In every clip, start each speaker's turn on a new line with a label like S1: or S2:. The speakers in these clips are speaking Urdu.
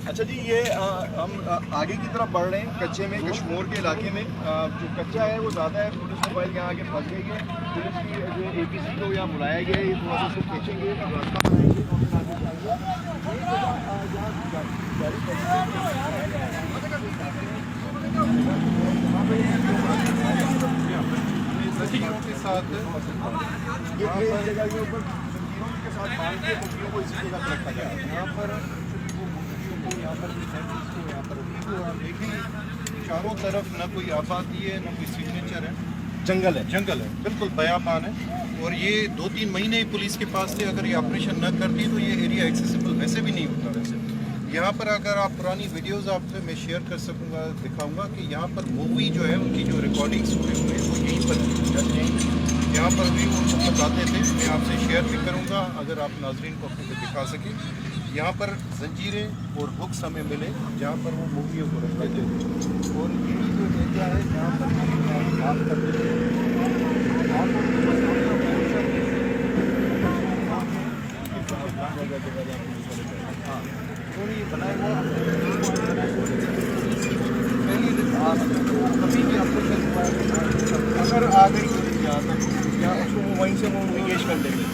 S1: اچھا جی، یہ ہم آگے کی طرف بڑھ رہے ہیں کچے میں، کشمور کے علاقے میں جو کچا ہے وہ زیادہ ہے. پولیس موبائل یہاں آگے پھنس گئی ہے. پولیس کی جو اے پی سی کو یہاں بلایا گیا ہے، یہ تھوڑا سا اس کو کھینچیں گے، راستہ بنائیں گے اور پھر آگے جائیں گے. یہ جگہ جہاں گاڑی
S2: زنجیروں کے ساتھ
S1: یہ جگہ کے اوپر زنجیروں کے ساتھ باندھ کے بکریوں کو اسی جگہ پہ رکھا گیا ہے.
S2: یہاں پر یہاں پر یہاں پر آپ دیکھیں چاروں طرف نہ کوئی آبادی ہے نہ کوئی سگنیچر ہے،
S1: جنگل ہے.
S2: جنگل ہے، بالکل بیابان ہے. اور یہ 2-3 مہینے پولیس کے پاس تھے. اگر یہ آپریشن نہ کرتی تو یہ ایریا ایکسیسیبل ویسے بھی نہیں ہوتا. ویسے یہاں پر اگر آپ پرانی ویڈیوز آپ سے میں شیئر کر سکوں گا، دکھاؤں گا کہ یہاں پر مووی جو ہے ان کی جو ریکارڈنگس ہوئے وہ یہیں پر یہاں پر بھی وہ بتاتے تھے. میں آپ سے شیئر بھی کروں گا اگر آپ ناظرین کو اپنے کو دکھا سکیں. یہاں پر زنجیریں اور ہکس ہمیں ملے جہاں پر وہ موویوں کو رکھتے تھے. اور یہی جو ایریا ہے جہاں پر بات کرتے تھے تھوڑی بنائے ہوا پہلی کبھی بھی آپریشن ہوا ہے
S1: اگر آ گئی یہاں تک یا اس کو وہیں سے وہ انگیج کر لیں گے.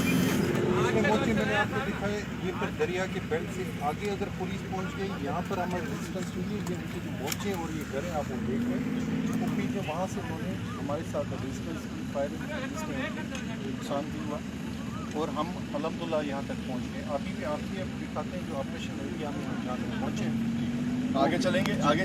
S2: اس میں موچے میں نے آپ کو دکھائے. یہ پھر دریا کے بیلٹ سے آگے اگر پولیس پہنچ گئی یہاں پر ہمارے ریزسٹنس ہوئی. یہ ان کے جو موچے اور یہ گھر ہیں آپ وہ دیکھ رہے ہیں. وہ پیچھے وہاں سے انہوں نے ہمارے ساتھ ریزسٹنس کی فائرنگ کی جس میں نقصان بھی ہوا. اور ہم الحمدللہ یہاں تک پہنچ گئے. ابھی بھی آپ کے دکھاتے ہیں جو آپریشن ایریا میں ہم جہاں تک پہنچے ہیں.
S1: آگے چلیں گے. آگے